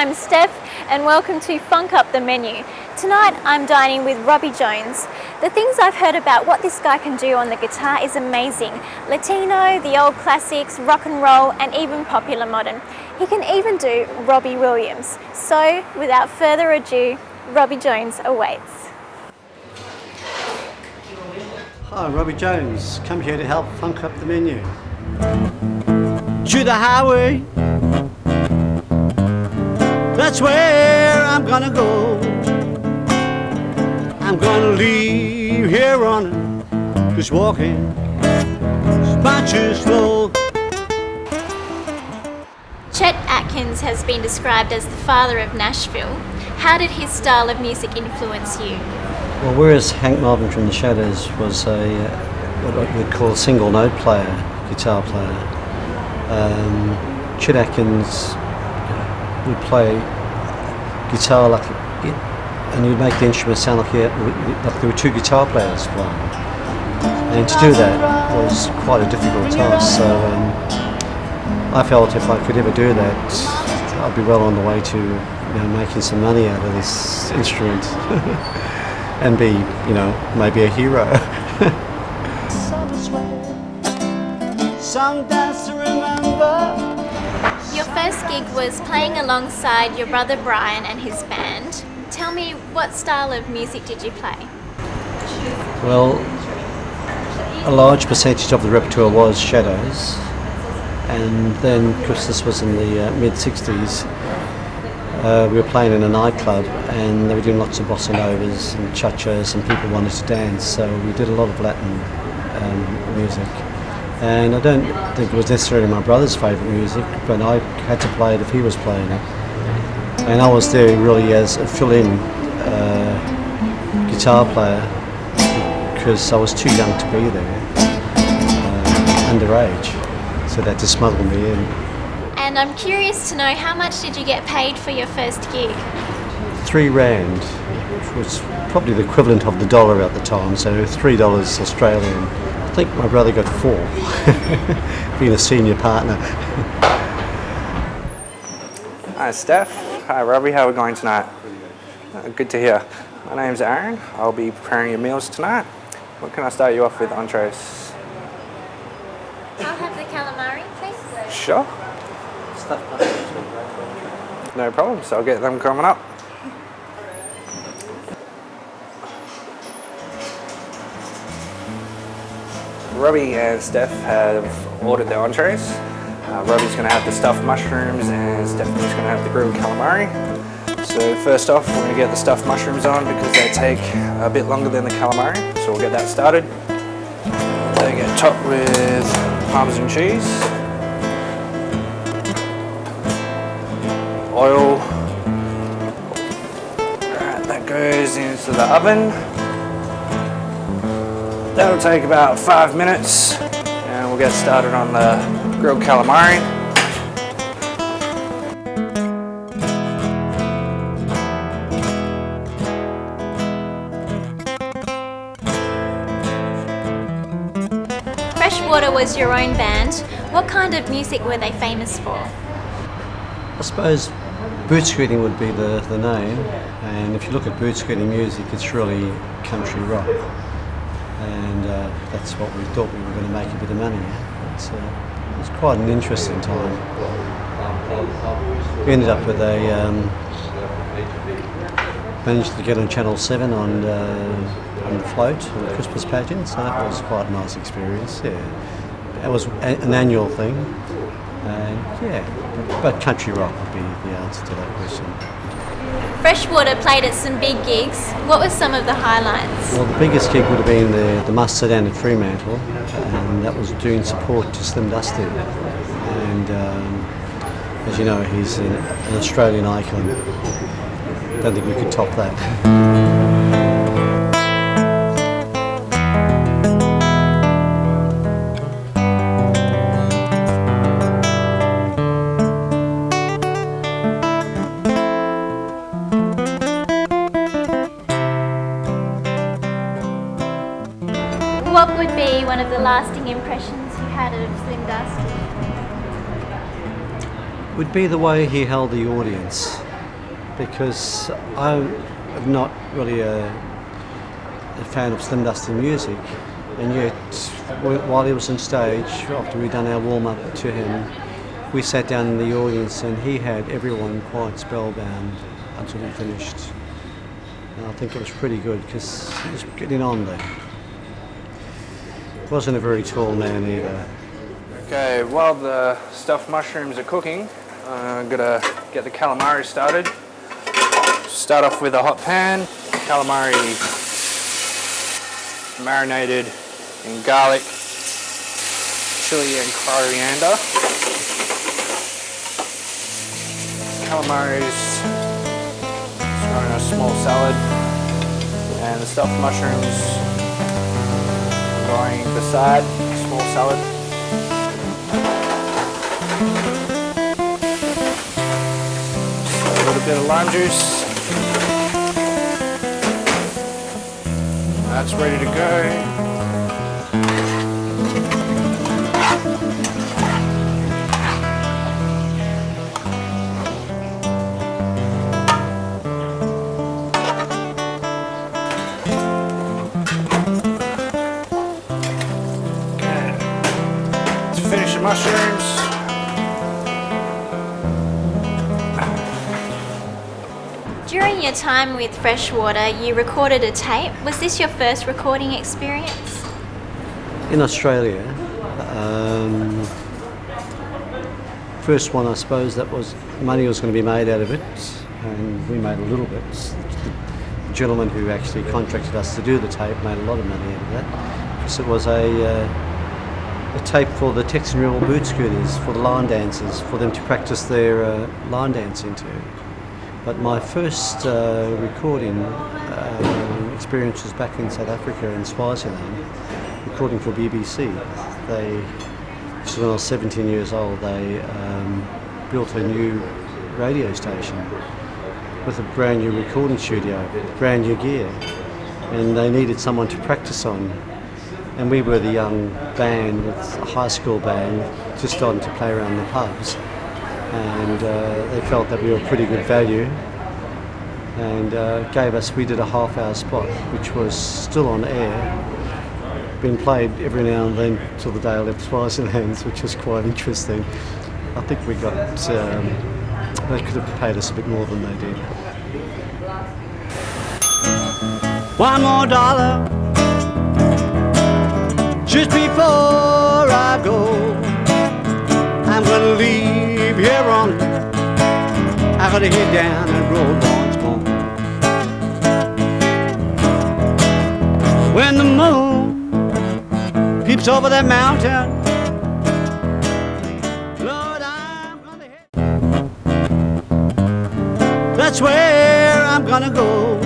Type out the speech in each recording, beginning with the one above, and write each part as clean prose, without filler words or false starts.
I'm Steph and welcome to Funk Up the Menu. Tonight I'm dining with Robbie Jones. The things I've heard about what this guy can do on the guitar is amazing. Latino, the old classics, rock and roll and even popular modern. He can even do Robbie Williams. So without further ado, Robbie Jones awaits. Hi, I'm Robbie Jones. Come here to help funk up the menu. To the highway, that's where I'm gonna go. I'm gonna leave here running, just walking, much too slow. Chet Atkins has been described as the father of Nashville. How did his style of music influence you? Well, whereas Hank Marvin from the Shadows was what we'd call a single note player, guitar player, Chet Atkins would play guitar and you'd make the instrument sound like there were two guitar players playing. And to do that was quite a difficult task. So I felt if I could ever do that, I'd be well on the way to making some money out of this instrument and be, maybe a hero. Sometimes to remember. Your first gig was playing alongside your brother Brian and his band. Tell me, what style of music did you play? Well, a large percentage of the repertoire was Shadows, and then because this was in the mid-60s, we were playing in a nightclub and they were doing lots of bossa novas and cha-chas and people wanted to dance, so we did a lot of Latin music. And I don't think it was necessarily my brother's favourite music, but I had to play it if he was playing it. And I was there really as a fill-in guitar player because I was too young to be there, underage, so they had to smuggle me in. And I'm curious to know, how much did you get paid for your first gig? R3, which was probably the equivalent of the dollar at the time, so $3 Australian. I think my brother got 4, being a senior partner. Hi Steph, hi Robbie, how are we going tonight? Good to hear. My name's Aaron, I'll be preparing your meals tonight. What can I start you off with, entrees? I'll have the calamari, please. Sure. No problem, so I'll get them coming up. Robbie and Steph have ordered their entrees. Robbie's going to have the stuffed mushrooms and Stephanie's going to have the grilled calamari. So first off, we're going to get the stuffed mushrooms on because they take a bit longer than the calamari. So we'll get that started. They get topped with Parmesan cheese, oil. Alright, that goes into the oven. That'll take about 5 minutes and we'll get started on the grilled calamari. Freshwater was your own band. What kind of music were they famous for? I suppose boot scooting would be the name, and if you look at boot scooting music, it's really country rock. And that's what we thought we were going to make a bit of money at. It was quite an interesting time. We ended up with managed to get on Channel 7 on the float, on the Christmas pageant, so that was quite a nice experience, yeah. It was an annual thing, but country rock would be the answer to that question. Freshwater played at some big gigs. What were some of the highlights? Well, the biggest gig would have been the Mustard Sedan at Fremantle, and that was doing support to Slim Dusty. And as you know, he's an Australian icon. Don't think we could top that. What would be one of the lasting impressions you had of Slim Dusty? Would be the way he held the audience. because I'm not really a fan of Slim Dusty music, and yet while he was on stage, after we'd done our warm-up to him, we sat down in the audience and he had everyone quite spellbound until he finished. And I think it was pretty good because he was getting on there. Wasn't a very tall man either. Okay, while the stuffed mushrooms are cooking, I'm gonna get the calamari started. Start off with a hot pan. Calamari marinated in garlic, chili and coriander. Calamaris thrown in a small salad, and the stuffed mushrooms going beside a small salad. So a little bit of lime juice. That's ready to go. Finish the mushrooms. During your time with Freshwater, you recorded a tape. Was this your first recording experience? In Australia, first one, I suppose, that was money was going to be made out of it, and we made a little bit. The gentleman who actually contracted us to do the tape made a lot of money out of that, because it was a tape for the Texan River boot scooters, for the line dancers, for them to practice their line dancing to. But my first recording experience was back in South Africa, in Swaziland, recording for BBC. This was when I was 17 years old. They built a new radio station with a brand new recording studio, brand new gear, and they needed someone to practice on. And we were the young band, with a high school band, just starting to play around the pubs. And they felt that we were pretty good value, and we did a half-hour spot, which was still on air, being played every now and then till the day I left Swaziland, which was quite interesting. I think we got, they could have paid us a bit more than they did. One more dollar just before I go. I'm gonna leave here on. I gotta head down that road once more. When the moon peeps over that mountain, Lord, I'm gonna head. That's where I'm gonna go.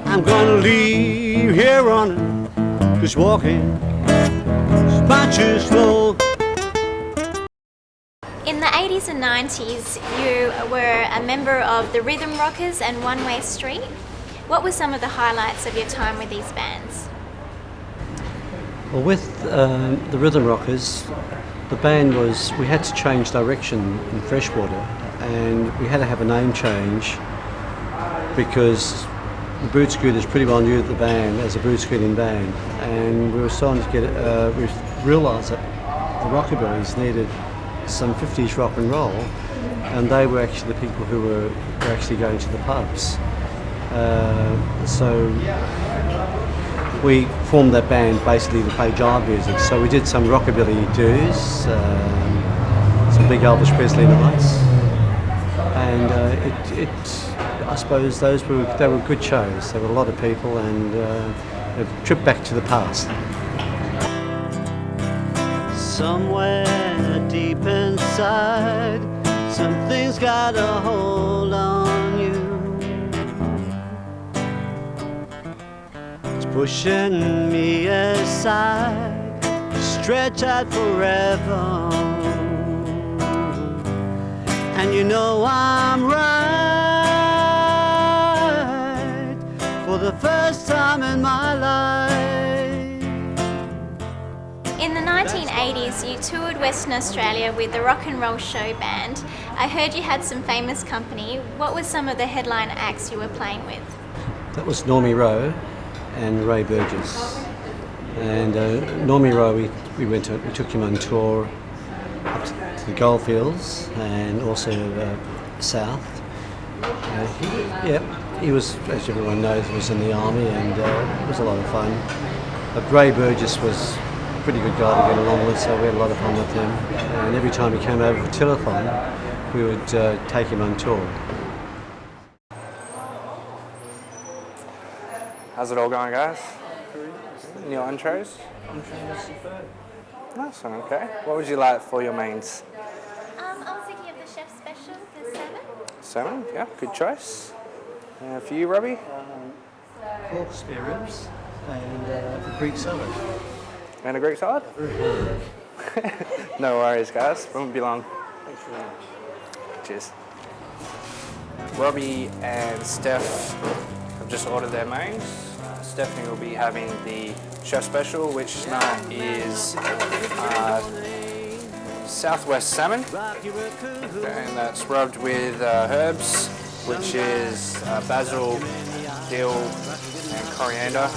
I'm gonna leave here running, just walking, much too slow. In the 80s and 90s, you were a member of the Rhythm Rockers and One Way Street. What were some of the highlights of your time with these bands? Well, with the Rhythm Rockers, the band we had to change direction in Freshwater, and we had to have a name change because the boot scooters pretty well knew the band as a boot scooting band, and we were starting to get, we realised that the Rockabillys needed some 50s rock and roll, and they were actually the people who were actually going to the pubs. So we formed that band basically to play jive music. So we did some rockabilly dues, some big Elvis Presley nights, and I suppose they were good shows. There were a lot of people, and a trip back to the past. Somewhere deep inside, something's got a hold on you. It's pushing me aside, stretch out forever. And you know I'm right for the first time in my life. In the 1980s, you toured Western Australia with the rock and roll show band. I heard you had some famous company. What were some of the headline acts you were playing with? That was Normie Rowe and Ray Burgess. And Normie Rowe, we took him on tour up to the Goldfields and also south. He was, as everyone knows, was in the army, and it was a lot of fun. But Ray Burgess was a pretty good guy to get along with, so we had a lot of fun with him. And every time he came over for telethon, we would take him on tour. How's it all going, guys? New intros? Nice one, okay. What would you like for your mains? I was thinking of the chef's special, the salmon. Salmon, yeah, good choice. For you, Robbie? Pork spare ribs and Greek salad. And a Greek salad? No worries, guys. Won't be long. Thanks very much. Cheers. Robbie and Steph have just ordered their mains. Stephanie will be having the chef special, which tonight is Southwest salmon, and that's rubbed with herbs, which is basil, dill, and coriander.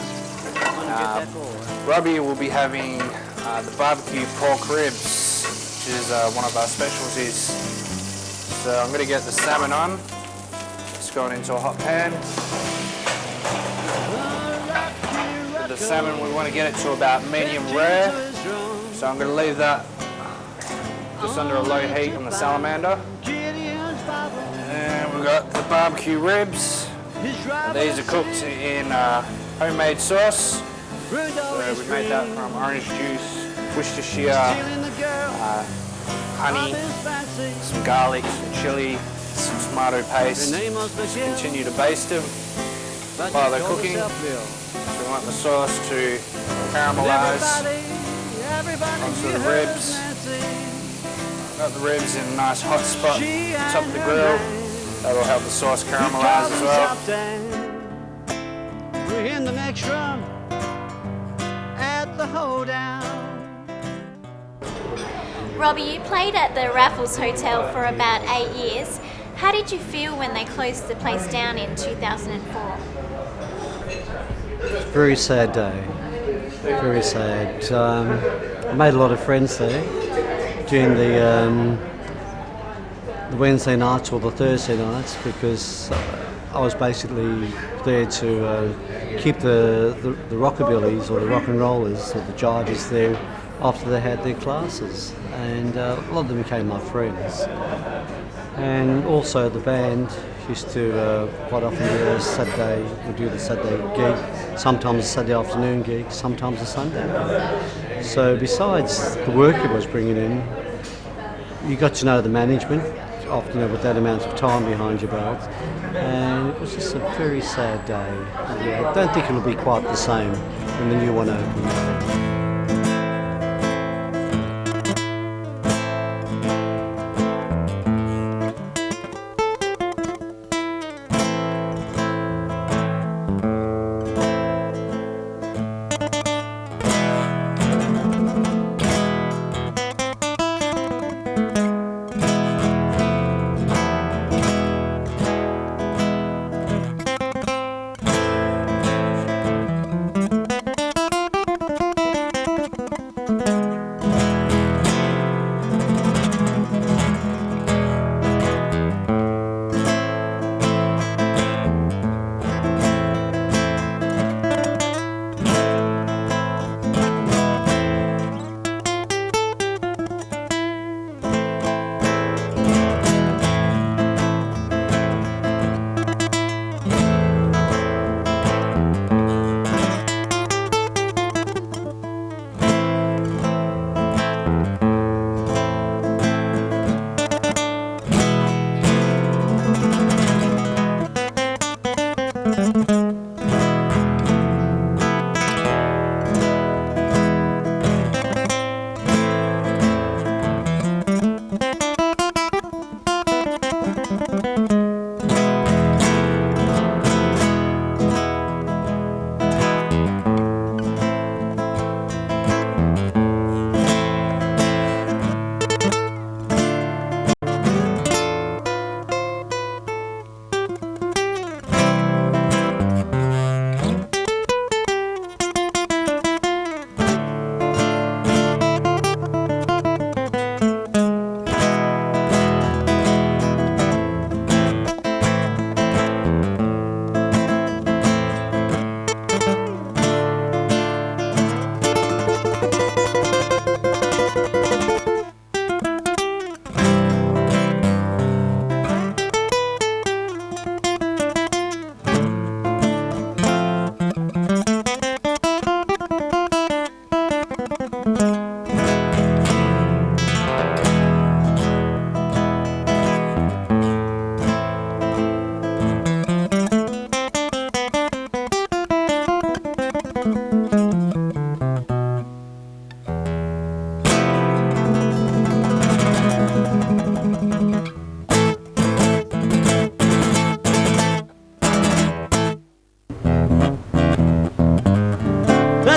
Robbie will be having the barbecue pork ribs, which is one of our specialties. So I'm going to get the salmon on. It's going into a hot pan. With the salmon, we want to get it to about medium rare. So I'm going to leave that just under a low heat on the salamander. And we've got the barbecue ribs. These are cooked in homemade sauce. So we made that from orange juice, Worcestershire, honey, some garlic, some chilli, some tomato paste. Just continue to baste them while they're cooking. So we want the sauce to caramelise onto the ribs. Got the ribs in a nice hot spot top of the grill. That'll help the sauce caramelise as well. We're in the next room at the hoedown. Robbie, you played at the Raffles Hotel for about 8 years. How did you feel when they closed the place down in 2004? Very sad day. Very sad. I made a lot of friends there during the Wednesday nights or the Thursday nights, because I was basically there to keep the rockabillys or the rock and rollers or the jivers there after they had their classes, and a lot of them became my friends. And also the band used to quite often do a Saturday, we do the Saturday gig, sometimes a Saturday afternoon gig, sometimes a Sunday gig. So besides the work it was bringing in, you got to know the management, often with that amount of time behind your belt, and it was just a very sad day. Yeah, I don't think it'll be quite the same when the new one opens.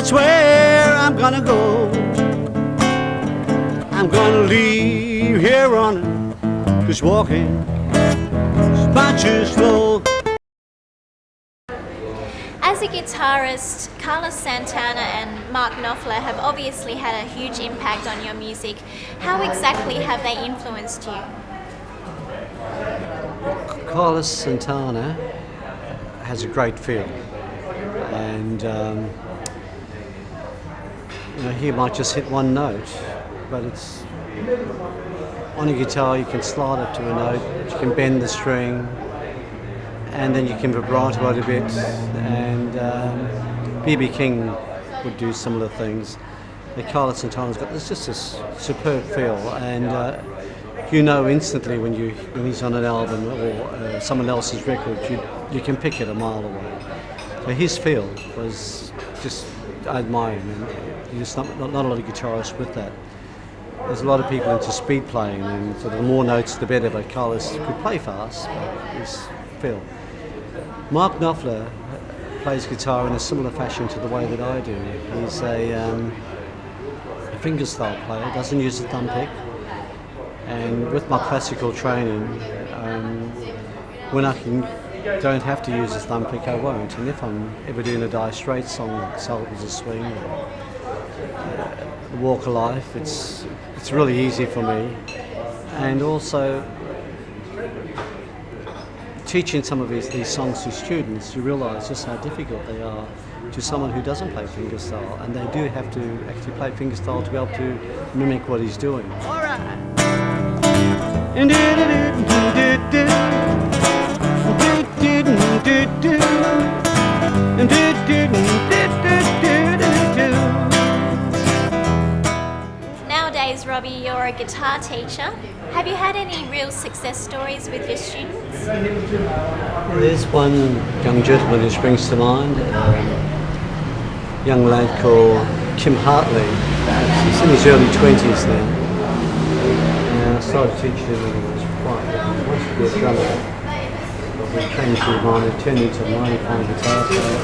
That's where I'm gonna go. I'm gonna leave here running, 'cause walking is much too slow. As a guitarist, Carlos Santana and Mark Knopfler have obviously had a huge impact on your music. How exactly have they influenced you? Carlos Santana has a great feel, and he might just hit one note, but it's on a guitar you can slide it to a note, you can bend the string, and then you can vibrato it a bit, and B.B. King would do similar things. Carlos Santana's got just this superb feel, and instantly when he's on an album or someone else's record, you can pick it a mile away. So his feel was just, I admire him, and there's not a lot of guitarists with that. There's a lot of people into speed playing, and so the more notes the better, but Carlos could play fast, but his feel. Mark Knopfler plays guitar in a similar fashion to the way that I do. He's a fingerstyle player, doesn't use a thumb pick. And with my classical training, when I don't have to use a thumb pick, I won't. And if I'm ever doing a Dire Straits song like Salvas a Swing or Walk of Life, it's really easy for me. And also, teaching some of these songs to students, you realise just how difficult they are to someone who doesn't play fingerstyle, and they do have to actually play fingerstyle to be able to mimic what he's doing. All right. Nowadays, Robbie, you're a guitar teacher. Have you had any real success stories with your students? There's one young gentleman who springs to mind, a young lad called Kim Hartley. He's in his early 20s now. And I started teaching him when he was quite young. He wanted to be a drummer. He came to mine and turned into a mighty fine guitar player.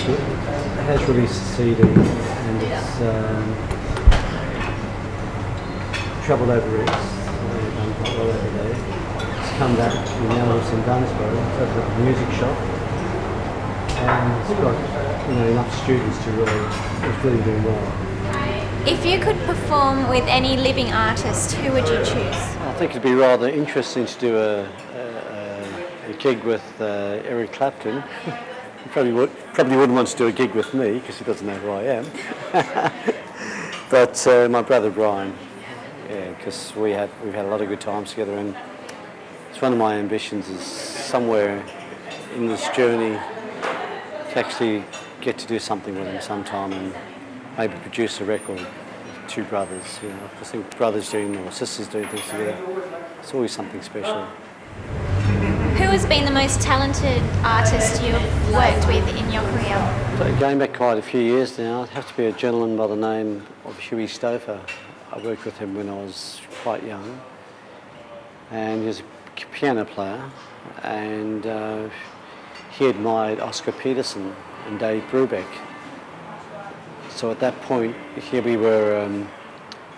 It has really succeeded, and it's travelled over it, done quite well over there. He's come back, he now lives in Dunsborough, has a music shop, and he's got enough students to it's really doing well. If you could perform with any living artist, who would you choose? I think it'd be rather interesting to do a gig with Eric Clapton. He probably wouldn't want to do a gig with me because he doesn't know who I am. But my brother Brian. Yeah, because we've had a lot of good times together, and it's one of my ambitions is somewhere in this journey to actually get to do something with him sometime and maybe produce a record with two brothers. I think brothers doing or sisters doing things together, it's always something special. Who has been the most talented artist you've worked with in your career? So going back quite a few years now, it'd have to be a gentleman by the name of Huey Stouffer. I worked with him when I was quite young, and he was a piano player, and he admired Oscar Peterson and Dave Brubeck. So at that point, here we were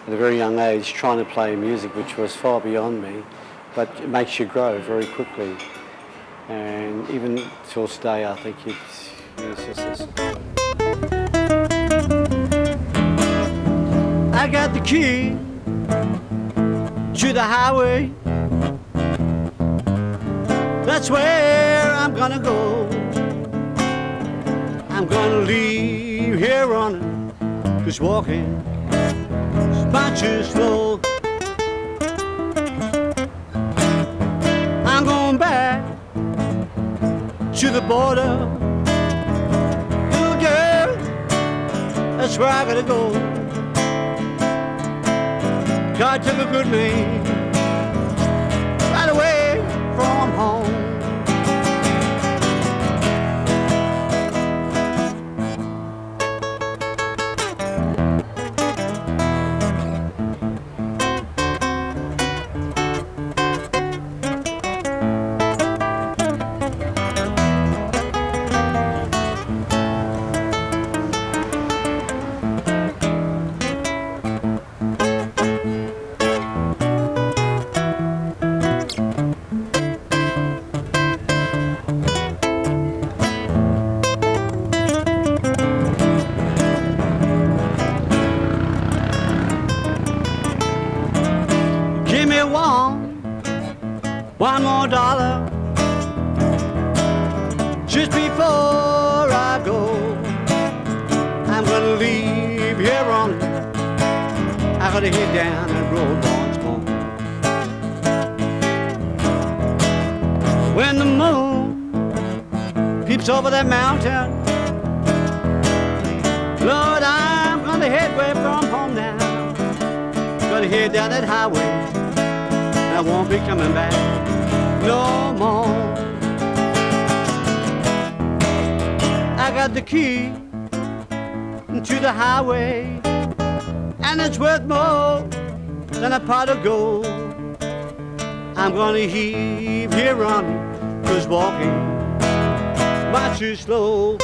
at a very young age trying to play music which was far beyond me, but it makes you grow very quickly. And even till today, I think it's just this. I got the key to the highway. That's where I'm gonna go. I'm gonna leave here running, 'cause walking is much too slow. I'm going back to the border. Little girl, that's where I gotta go. God took a good man right away from home. one more dollar just before I go. I'm gonna leave here on. I gotta head down that road once more. When the moon peeps over that mountain, Lord, I'm gonna head way from home now. Gonna head down that highway. I won't be coming back no more. I got the key to the highway, and it's worth more than a pot of gold. I'm gonna heave here on, 'cause walking much too slow.